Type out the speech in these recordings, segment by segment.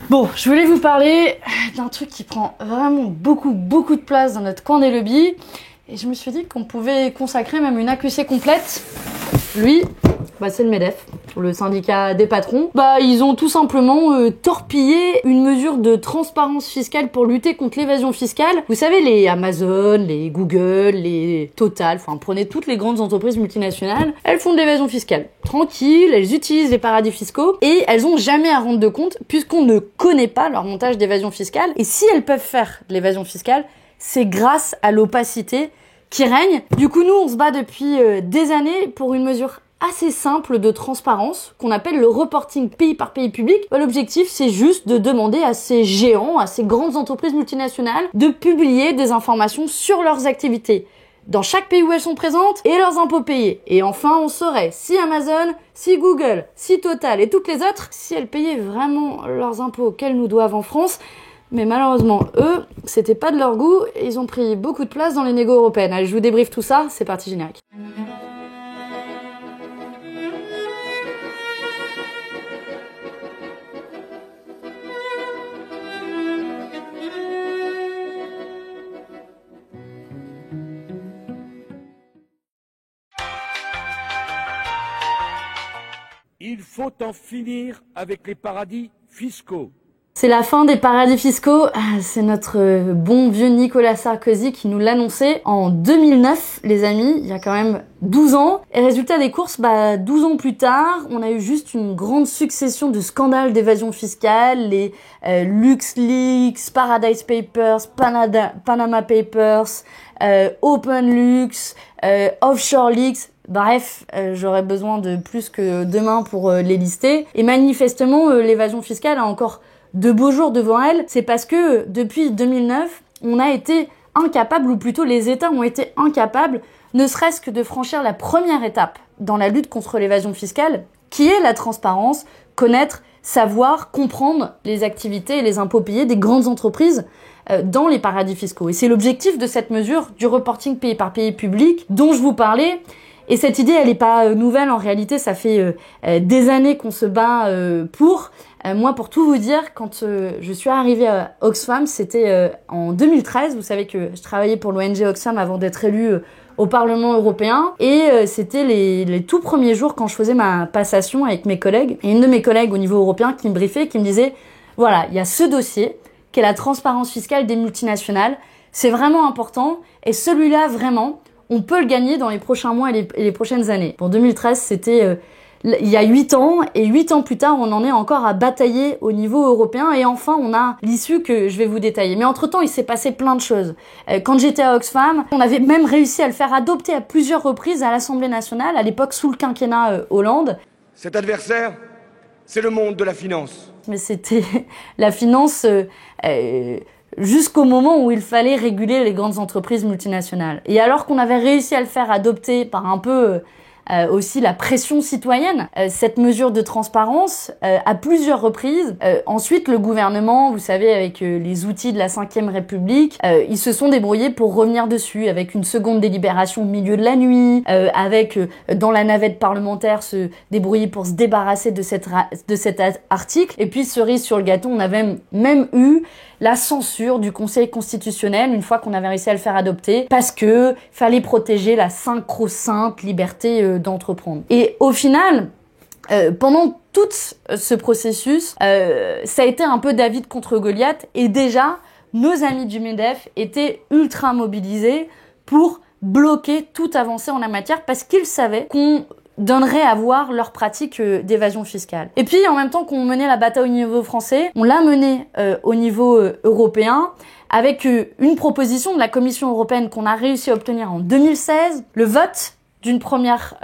Bon, je voulais vous parler d'un truc qui prend vraiment beaucoup de place dans notre coin des lobbies. Et je me suis dit qu'on pouvait consacrer même une AQC complète. Lui, c'est le MEDEF, le syndicat des patrons. Ils ont tout simplement torpillé une mesure de transparence fiscale pour lutter contre l'évasion fiscale. Vous savez, les Amazon, les Google, les Total, prenez toutes les grandes entreprises multinationales, elles font de l'évasion fiscale. Tranquille, elles utilisent les paradis fiscaux et elles ont jamais à rendre de compte puisqu'on ne connaît pas leur montage d'évasion fiscale. Et si elles peuvent faire de l'évasion fiscale, c'est grâce à l'opacité qui règne. Du coup, nous, on se bat depuis des années pour une mesure assez simple de transparence qu'on appelle le reporting pays par pays public. L'objectif, c'est juste de demander à ces géants, à ces grandes entreprises multinationales de publier des informations sur leurs activités dans chaque pays où elles sont présentes et leurs impôts payés. Et enfin, on saurait si Amazon, si Google, si Total et toutes les autres, si elles payaient vraiment leurs impôts qu'elles nous doivent en France. Mais malheureusement, eux, c'était pas de leur goût et ils ont pris beaucoup de place dans les négos européennes. Allez, je vous débriefe tout ça, c'est parti générique. Il faut en finir avec les paradis fiscaux. C'est la fin des paradis fiscaux, c'est notre bon vieux Nicolas Sarkozy qui nous l'annonçait en 2009, les amis, il y a quand même 12 ans. Et résultat des courses, 12 ans plus tard, on a eu juste une grande succession de scandales d'évasion fiscale, les LuxLeaks, Paradise Papers, Panama Papers, OpenLux, Offshore Leaks. Bref, j'aurais besoin de plus que 2 mains pour les lister. Et manifestement, l'évasion fiscale a encore de beaux jours devant elle. C'est parce que depuis 2009, on a été incapable, ou plutôt les États ont été incapables, ne serait-ce que de franchir la première étape dans la lutte contre l'évasion fiscale, qui est la transparence, connaître, savoir, comprendre les activités et les impôts payés des grandes entreprises dans les paradis fiscaux. Et c'est l'objectif de cette mesure du reporting pays par pays public dont je vous parlais. Et cette idée, elle n'est pas nouvelle, en réalité, ça fait des années qu'on se bat pour. Moi, pour tout vous dire, quand je suis arrivée à Oxfam, c'était en 2013. Vous savez que je travaillais pour l'ONG Oxfam avant d'être élue au Parlement européen. Et c'était les tout premiers jours quand je faisais ma passation avec mes collègues. Et une de mes collègues au niveau européen qui me briefait, qui me disait, voilà, il y a ce dossier, qui est la transparence fiscale des multinationales. C'est vraiment important. Et celui-là, vraiment, on peut le gagner dans les prochains mois et les prochaines années. Pour 2013, c'était il y a 8 ans, et 8 ans plus tard, on en est encore à batailler au niveau européen, et enfin, on a l'issue que je vais vous détailler. Mais entre-temps, il s'est passé plein de choses. Quand j'étais à Oxfam, on avait même réussi à le faire adopter à plusieurs reprises à l'Assemblée nationale, à l'époque sous le quinquennat Hollande. Cet adversaire, c'est le monde de la finance. Mais c'était la finance jusqu'au moment où il fallait réguler les grandes entreprises multinationales. Et alors qu'on avait réussi à le faire adopter par un peu aussi la pression citoyenne, cette mesure de transparence à plusieurs reprises. Ensuite, le gouvernement, vous savez, avec les outils de la Ve République, ils se sont débrouillés pour revenir dessus, avec une seconde délibération au milieu de la nuit, avec, dans la navette parlementaire, se débrouiller pour se débarrasser de cet article. Et puis, cerise sur le gâteau, on avait même eu la censure du Conseil constitutionnel une fois qu'on avait réussi à le faire adopter, parce que fallait protéger la sacro-sainte liberté d'entreprendre. Et au final, pendant tout ce processus, ça a été un peu David contre Goliath, et déjà, nos amis du MEDEF étaient ultra mobilisés pour bloquer toute avancée en la matière, parce qu'ils savaient qu'on donnerait à voir leurs pratiques d'évasion fiscale. Et puis, en même temps qu'on menait la bataille au niveau français, on l'a menée au niveau européen, avec une proposition de la Commission européenne qu'on a réussi à obtenir en 2016, le vote d'une première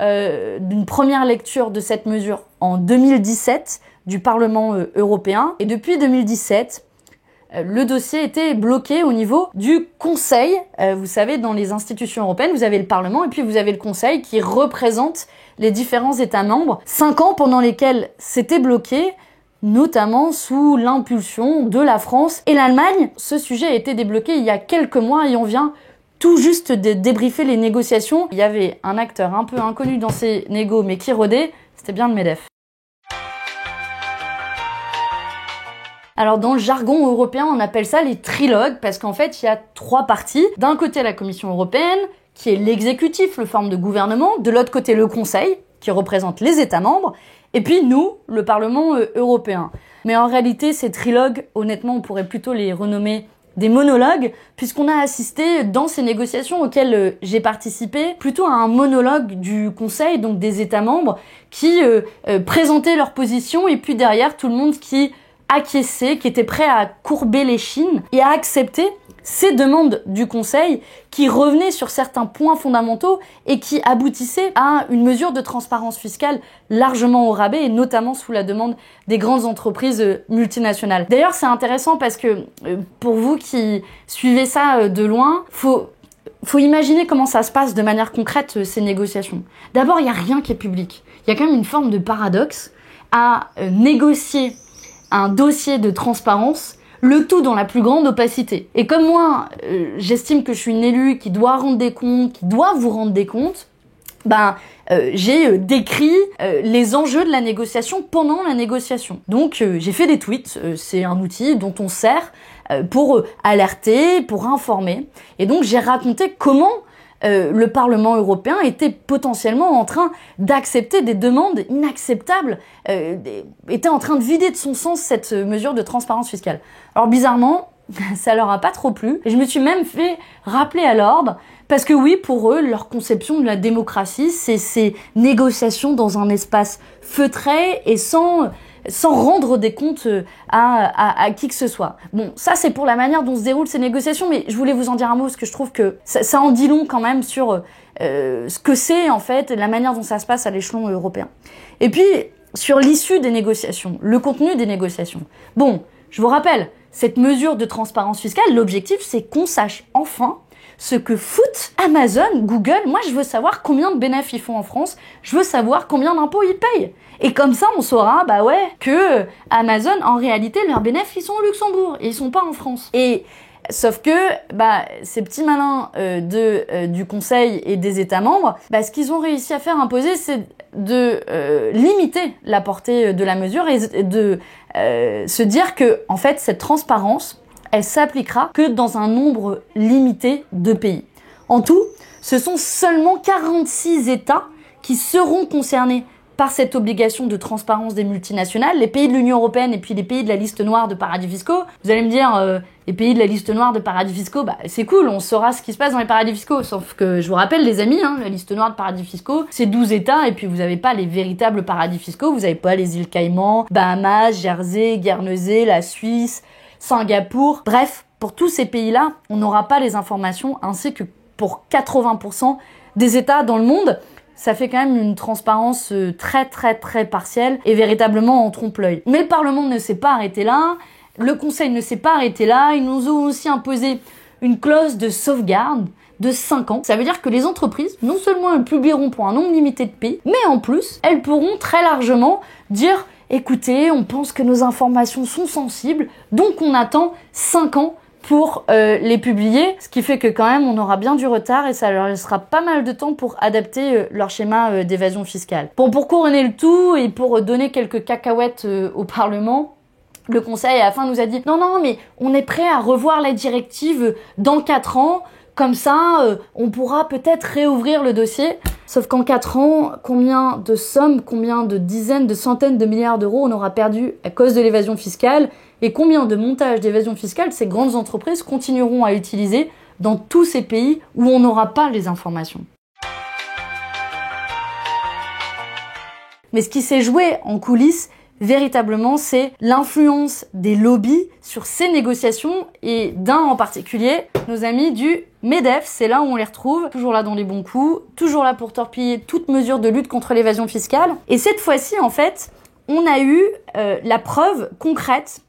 lecture de cette mesure en 2017 du Parlement européen. Et depuis 2017, le dossier était bloqué au niveau du Conseil. Vous savez, dans les institutions européennes, vous avez le Parlement et puis vous avez le Conseil qui représente les différents États membres. 5 ans pendant lesquels c'était bloqué, notamment sous l'impulsion de la France et l'Allemagne. Ce sujet a été débloqué il y a quelques mois et on vient tout juste de débriefer les négociations. Il y avait un acteur un peu inconnu dans ces négos mais qui rôdait, c'était bien le MEDEF. Alors dans le jargon européen, on appelle ça les trilogues parce qu'en fait, il y a 3 parties. D'un côté, la Commission européenne, qui est l'exécutif, le forme de gouvernement. De l'autre côté, le Conseil, qui représente les États membres. Et puis nous, le Parlement européen. Mais en réalité, ces trilogues, honnêtement, on pourrait plutôt les renommer des monologues, puisqu'on a assisté dans ces négociations auxquelles j'ai participé, plutôt à un monologue du Conseil, donc des États membres, qui présentaient leur position, et puis derrière, tout le monde qui acquiesçait, qui était prêt à courber l'échine et à accepter ces demandes du Conseil qui revenaient sur certains points fondamentaux et qui aboutissaient à une mesure de transparence fiscale largement au rabais et notamment sous la demande des grandes entreprises multinationales. D'ailleurs, c'est intéressant parce que pour vous qui suivez ça de loin, faut imaginer comment ça se passe de manière concrète, ces négociations. D'abord, il n'y a rien qui est public. Il y a quand même une forme de paradoxe à négocier un dossier de transparence, le tout dans la plus grande opacité. Et comme moi, j'estime que je suis une élue qui doit rendre des comptes, qui doit vous rendre des comptes, j'ai décrit les enjeux de la négociation pendant la négociation. Donc j'ai fait des tweets, c'est un outil dont on sert pour alerter, pour informer. Et donc j'ai raconté comment le Parlement européen était potentiellement en train d'accepter des demandes inacceptables, était en train de vider de son sens cette mesure de transparence fiscale. Alors bizarrement, ça leur a pas trop plu. Et je me suis même fait rappeler à l'ordre, parce que oui, pour eux, leur conception de la démocratie, c'est ces négociations dans un espace feutré et sans rendre des comptes à qui que ce soit. Bon, ça c'est pour la manière dont se déroulent ces négociations, mais je voulais vous en dire un mot parce que je trouve que ça en dit long quand même sur ce que c'est en fait, la manière dont ça se passe à l'échelon européen. Et puis, sur l'issue des négociations, le contenu des négociations. Bon, je vous rappelle, cette mesure de transparence fiscale, l'objectif c'est qu'on sache enfin ce que foutent Amazon, Google. Moi, je veux savoir combien de bénéfices ils font en France. Je veux savoir combien d'impôts ils payent. Et comme ça, on saura, que Amazon, en réalité, leurs bénéfices, ils sont au Luxembourg et ils sont pas en France. Et sauf que, ces petits malins du Conseil et des États membres, ce qu'ils ont réussi à faire imposer, c'est de limiter la portée de la mesure et de se dire que, en fait, cette transparence, elle s'appliquera que dans un nombre limité de pays. En tout, ce sont seulement 46 États qui seront concernés par cette obligation de transparence des multinationales, les pays de l'Union européenne et puis les pays de la liste noire de paradis fiscaux. Vous allez me dire, les pays de la liste noire de paradis fiscaux, c'est cool, on saura ce qui se passe dans les paradis fiscaux. Sauf que je vous rappelle, les amis, la liste noire de paradis fiscaux, c'est 12 États et puis vous n'avez pas les véritables paradis fiscaux, vous n'avez pas les îles Caïmans, Bahamas, Jersey, Guernesey, la Suisse, Singapour. Bref, pour tous ces pays-là, on n'aura pas les informations, ainsi que pour 80% des États dans le monde. Ça fait quand même une transparence très très très partielle et véritablement en trompe-l'œil. Mais le Parlement ne s'est pas arrêté là, le Conseil ne s'est pas arrêté là, ils nous ont aussi imposé une clause de sauvegarde de 5 ans. Ça veut dire que les entreprises, non seulement elles publieront pour un nombre limité de pays, mais en plus, elles pourront très largement dire « Écoutez, on pense que nos informations sont sensibles, donc on attend 5 ans pour les publier », ce qui fait que quand même on aura bien du retard et ça leur laissera pas mal de temps pour adapter leur schéma d'évasion fiscale. Bon, pour couronner le tout et pour donner quelques cacahuètes au Parlement, le Conseil à la fin nous a dit « Non, mais on est prêt à revoir la directive dans 4 ans, comme ça on pourra peut-être réouvrir le dossier ». Sauf qu'en 4 ans, combien de sommes, combien de dizaines, de centaines de milliards d'euros on aura perdu à cause de l'évasion fiscale et combien de montages d'évasion fiscale ces grandes entreprises continueront à utiliser dans tous ces pays où on n'aura pas les informations. Mais ce qui s'est joué en coulisses, véritablement, c'est l'influence des lobbies sur ces négociations et d'un en particulier, nos amis du MEDEF, c'est là où on les retrouve, toujours là dans les bons coups, toujours là pour torpiller toute mesure de lutte contre l'évasion fiscale. Et cette fois-ci, en fait, on a eu la preuve concrète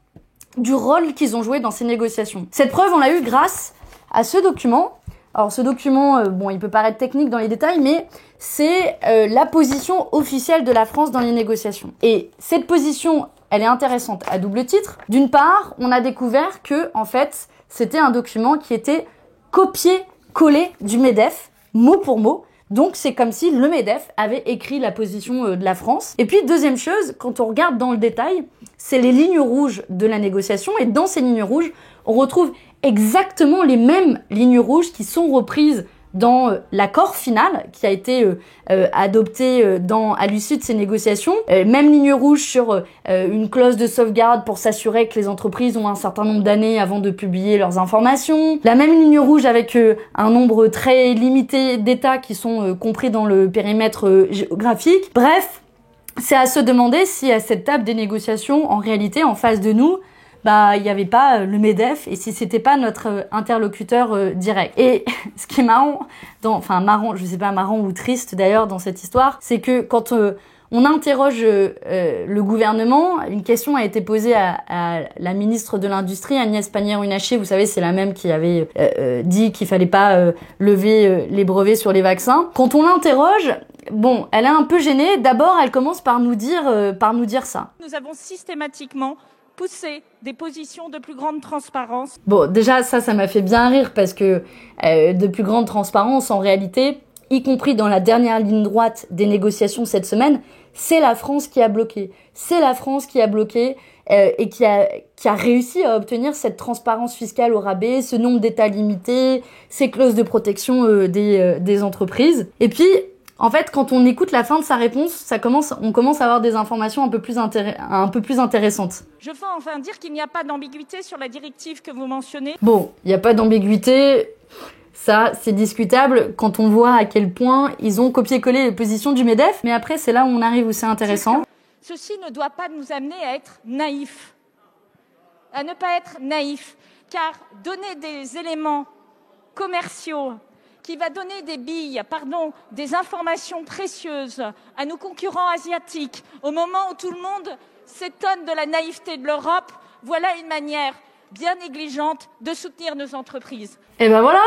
du rôle qu'ils ont joué dans ces négociations. Cette preuve, on l'a eu grâce à ce document. Alors ce document, il peut paraître technique dans les détails, mais c'est la position officielle de la France dans les négociations. Et cette position, elle est intéressante à double titre. D'une part, on a découvert que, en fait, c'était un document qui était copié-collé du MEDEF, mot pour mot, Donc c'est comme si le MEDEF avait écrit la position de la France. Et puis deuxième chose, quand on regarde dans le détail, c'est les lignes rouges de la négociation. Et dans ces lignes rouges, on retrouve exactement les mêmes lignes rouges qui sont reprises dans l'accord final qui a été adopté à l'issue de ces négociations. Même ligne rouge sur une clause de sauvegarde pour s'assurer que les entreprises ont un certain nombre d'années avant de publier leurs informations. La même ligne rouge avec un nombre très limité d'États qui sont compris dans le périmètre géographique. Bref, c'est à se demander si à cette table des négociations, en réalité, en face de nous, il n'y avait pas le MEDEF et si c'était pas notre interlocuteur direct. Et ce qui est marrant, marrant, je sais pas, marrant ou triste d'ailleurs dans cette histoire, c'est que quand on interroge le gouvernement, une question a été posée à la ministre de l'Industrie, Agnès Pannier-Runacher. Vous savez, c'est la même qui avait dit qu'il fallait pas lever les brevets sur les vaccins. Quand on l'interroge, bon, elle est un peu gênée. D'abord, elle commence par nous dire ça. Nous avons systématiquement pousser des positions de plus grande transparence. Bon, déjà, ça m'a fait bien rire parce que de plus grande transparence, en réalité, y compris dans la dernière ligne droite des négociations cette semaine, c'est la France qui a bloqué. C'est la France qui a bloqué et qui a réussi à obtenir cette transparence fiscale au rabais, ce nombre d'États limités, ces clauses de protection des entreprises. Et puis, en fait, quand on écoute la fin de sa réponse, on commence à avoir des informations un peu plus intéressantes. Je veux enfin dire qu'il n'y a pas d'ambiguïté sur la directive que vous mentionnez. Bon, il n'y a pas d'ambiguïté. Ça, c'est discutable quand on voit à quel point ils ont copié-collé les positions du MEDEF. Mais après, c'est là où on arrive où c'est intéressant. Ceci ne doit pas nous amener à être naïfs. À ne pas être naïfs. Car donner des éléments commerciaux qui va donner des informations précieuses à nos concurrents asiatiques, au moment où tout le monde s'étonne de la naïveté de l'Europe, voilà une manière bien négligente de soutenir nos entreprises. Et ben voilà,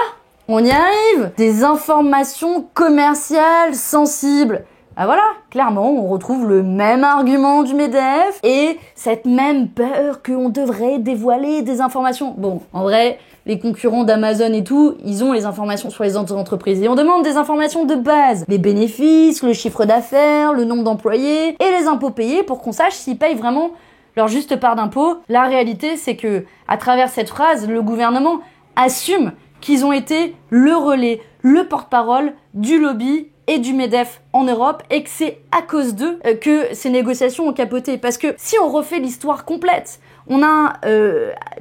on y arrive. Des informations commerciales sensibles. Ah voilà, clairement, on retrouve le même argument du MEDEF et cette même peur qu'on devrait dévoiler des informations. Bon, en vrai, les concurrents d'Amazon et tout, ils ont les informations sur les entreprises. Et on demande des informations de base. Les bénéfices, le chiffre d'affaires, le nombre d'employés et les impôts payés pour qu'on sache s'ils payent vraiment leur juste part d'impôts. La réalité, c'est que, à travers cette phrase, le gouvernement assume qu'ils ont été le relais, le porte-parole du lobby et du MEDEF en Europe et que c'est à cause d'eux que ces négociations ont capoté. Parce que si on refait l'histoire complète, on a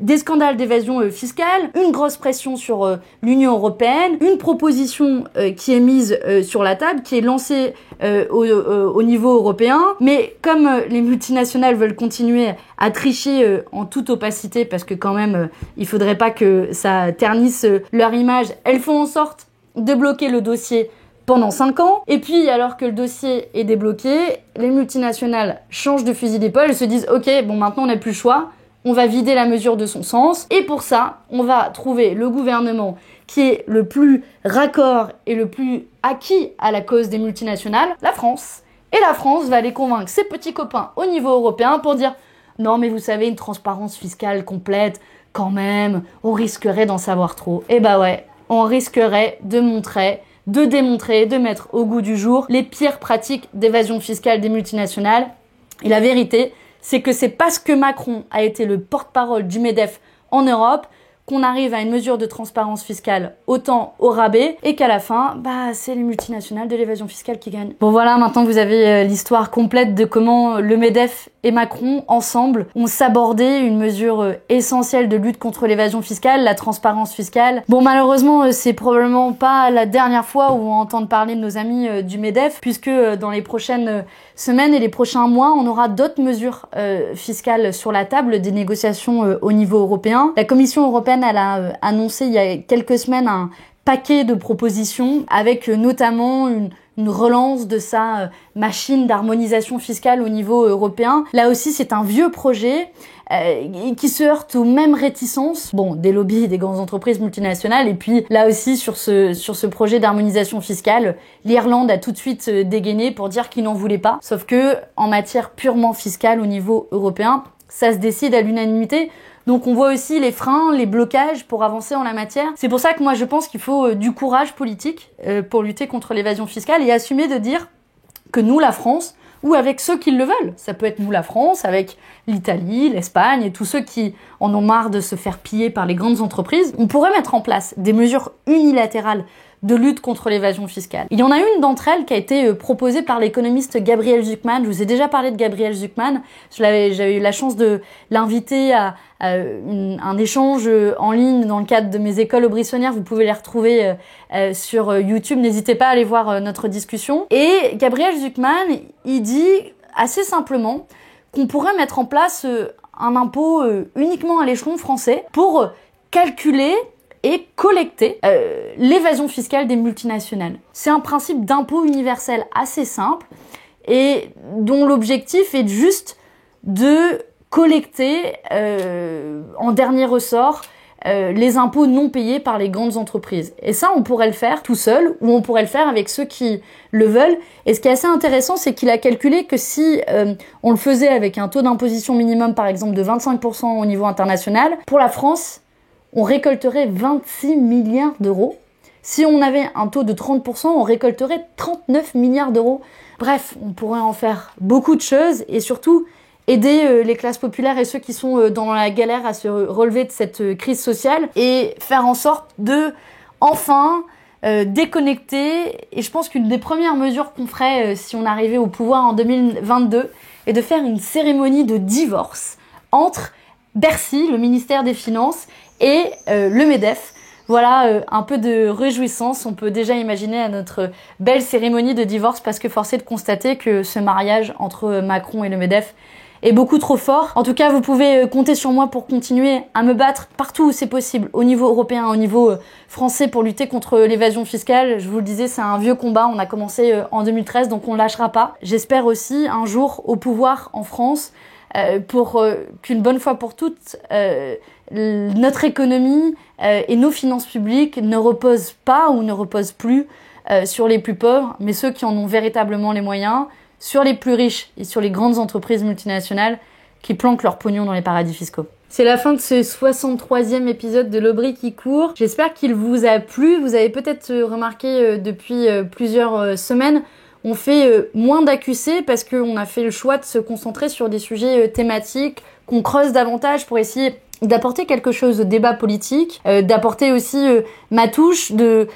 des scandales d'évasion fiscale, une grosse pression sur l'Union européenne, une proposition qui est mise sur la table, qui est lancée au niveau européen. Mais comme les multinationales veulent continuer à tricher en toute opacité, parce que quand même, il faudrait pas que ça ternisse leur image, elles font en sorte de bloquer le dossier pendant 5 ans. Et puis, alors que le dossier est débloqué, les multinationales changent de fusil d'épaule et se disent « Ok, bon, maintenant on n'a plus le choix, on va vider la mesure de son sens. » Et pour ça, on va trouver le gouvernement qui est le plus raccord et le plus acquis à la cause des multinationales, la France. Et la France va aller convaincre ses petits copains au niveau européen pour dire « Non, mais vous savez, une transparence fiscale complète, quand même, on risquerait d'en savoir trop. » Et bah ouais, on risquerait de démontrer, de mettre au goût du jour les pires pratiques d'évasion fiscale des multinationales. Et la vérité, c'est que c'est parce que Macron a été le porte-parole du MEDEF en Europe qu'on arrive à une mesure de transparence fiscale autant au rabais et qu'à la fin, c'est les multinationales de l'évasion fiscale qui gagnent. Bon voilà, maintenant vous avez l'histoire complète de comment le MEDEF et Macron, ensemble, ont sabordé une mesure essentielle de lutte contre l'évasion fiscale, la transparence fiscale. Bon, malheureusement, c'est probablement pas la dernière fois où on entend parler de nos amis du MEDEF, puisque dans les prochaines semaines et les prochains mois, on aura d'autres mesures fiscales sur la table des négociations au niveau européen. La Commission européenne, elle a annoncé il y a quelques semaines un paquet de propositions avec notamment une relance de sa machine d'harmonisation fiscale au niveau européen. Là aussi, c'est un vieux projet qui se heurte aux mêmes réticences, des lobbies et des grandes entreprises multinationales. Et puis là aussi, sur ce projet d'harmonisation fiscale, l'Irlande a tout de suite dégainé pour dire qu'il n'en voulait pas. Sauf que, en matière purement fiscale au niveau européen, ça se décide à l'unanimité. Donc on voit aussi les freins, les blocages pour avancer en la matière. C'est pour ça que moi je pense qu'il faut du courage politique pour lutter contre l'évasion fiscale et assumer de dire que nous, la France, ou avec ceux qui le veulent, ça peut être nous la France, avec l'Italie, l'Espagne et tous ceux qui en ont marre de se faire piller par les grandes entreprises, on pourrait mettre en place des mesures unilatérales de lutte contre l'évasion fiscale. Il y en a une d'entre elles qui a été proposée par l'économiste Gabriel Zucman. Je vous ai déjà parlé de Gabriel Zucman. J'avais eu la chance de l'inviter à un échange en ligne dans le cadre de mes écoles aubrissonnières. Vous pouvez les retrouver sur YouTube. N'hésitez pas à aller voir notre discussion. Et Gabriel Zucman, il dit assez simplement qu'on pourrait mettre en place un impôt uniquement à l'échelon français pour calculer et collecter l'évasion fiscale des multinationales. C'est un principe d'impôt universel assez simple et dont l'objectif est juste de collecter en dernier ressort les impôts non payés par les grandes entreprises. Et ça, on pourrait le faire tout seul ou on pourrait le faire avec ceux qui le veulent. Et ce qui est assez intéressant, c'est qu'il a calculé que si on le faisait avec un taux d'imposition minimum, par exemple, de 25% au niveau international, pour la France, on récolterait 26 milliards d'euros. Si on avait un taux de 30%, on récolterait 39 milliards d'euros. Bref, on pourrait en faire beaucoup de choses et surtout aider les classes populaires et ceux qui sont dans la galère à se relever de cette crise sociale et faire en sorte de, enfin, déconnecter. Et je pense qu'une des premières mesures qu'on ferait si on arrivait au pouvoir en 2022 est de faire une cérémonie de divorce entre Bercy, le ministère des Finances, et le MEDEF. Voilà un peu de réjouissance. On peut déjà imaginer à notre belle cérémonie de divorce parce que force est de constater que ce mariage entre Macron et le MEDEF est beaucoup trop fort. En tout cas, vous pouvez compter sur moi pour continuer à me battre partout où c'est possible, au niveau européen, au niveau français, pour lutter contre l'évasion fiscale. Je vous le disais, c'est un vieux combat. On a commencé en 2013, donc on ne lâchera pas. J'espère aussi un jour au pouvoir en France pour qu'une bonne fois pour toutes, notre économie et nos finances publiques ne reposent pas ou ne reposent plus sur les plus pauvres, mais ceux qui en ont véritablement les moyens, sur les plus riches et sur les grandes entreprises multinationales qui planquent leur pognon dans les paradis fiscaux. C'est la fin de ce 63e épisode de l'Aubry qui court. J'espère qu'il vous a plu. Vous avez peut-être remarqué depuis plusieurs semaines, on fait moins d'AQC parce qu'on a fait le choix de se concentrer sur des sujets thématiques, qu'on creuse davantage pour essayer d'apporter quelque chose de débat politique, d'apporter aussi ma touche, de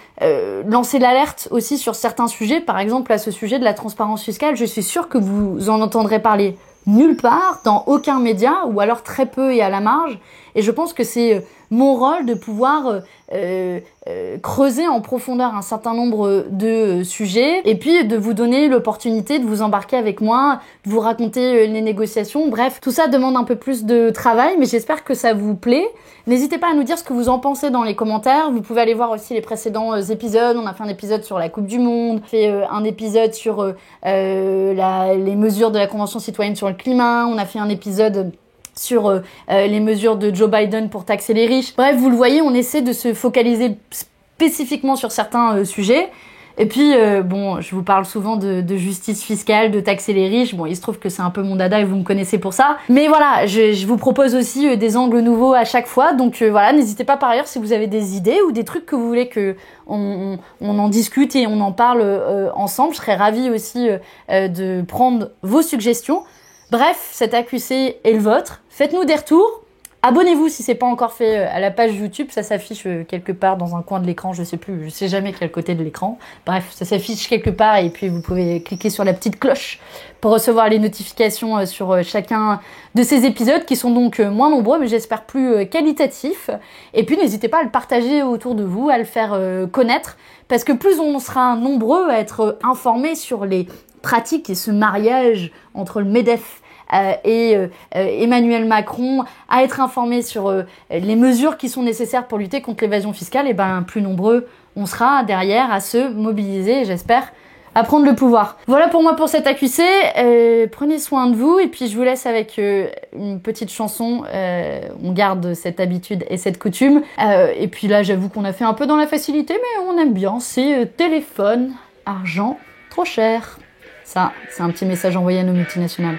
lancer l'alerte aussi sur certains sujets. Par exemple, à ce sujet de la transparence fiscale, je suis sûre que vous en entendrez parler nulle part, dans aucun média, ou alors très peu et à la marge. Et je pense que c'est mon rôle de pouvoir creuser en profondeur un certain nombre de sujets et puis de vous donner l'opportunité de vous embarquer avec moi, de vous raconter les négociations. Bref, tout ça demande un peu plus de travail, mais j'espère que ça vous plaît. N'hésitez pas à nous dire ce que vous en pensez dans les commentaires. Vous pouvez aller voir aussi les précédents épisodes. On a fait un épisode sur la Coupe du Monde, on a fait un épisode sur les mesures de la Convention citoyenne sur le climat, on a fait un épisode sur les mesures de Joe Biden pour taxer les riches. Bref, vous le voyez, on essaie de se focaliser spécifiquement sur certains sujets. Et puis, bon, je vous parle souvent de justice fiscale, de taxer les riches. Bon, il se trouve que c'est un peu mon dada et vous me connaissez pour ça. Mais voilà, je vous propose aussi des angles nouveaux à chaque fois. Donc voilà, n'hésitez pas par ailleurs si vous avez des idées ou des trucs que vous voulez que on en discute et on en parle ensemble. Je serais ravie aussi de prendre vos suggestions. Bref, cet AQC est le vôtre. Faites-nous des retours. Abonnez-vous si c'est pas encore fait à la page YouTube. Ça s'affiche quelque part dans un coin de l'écran. Je sais jamais quel côté de l'écran. Bref, ça s'affiche quelque part et puis vous pouvez cliquer sur la petite cloche pour recevoir les notifications sur chacun de ces épisodes qui sont donc moins nombreux mais j'espère plus qualitatifs. Et puis n'hésitez pas à le partager autour de vous, à le faire connaître parce que plus on sera nombreux à être informés sur les pratiques et ce mariage entre le MEDEF et Emmanuel Macron, à être informés sur les mesures qui sont nécessaires pour lutter contre l'évasion fiscale, et ben plus nombreux on sera derrière à se mobiliser, j'espère, à prendre le pouvoir. Voilà pour moi pour cet AQC, prenez soin de vous et puis je vous laisse avec une petite chanson, on garde cette habitude et cette coutume, et puis là j'avoue qu'on a fait un peu dans la facilité mais on aime bien, c'est téléphone, argent, trop cher. Ça, c'est un petit message envoyé à nos multinationales.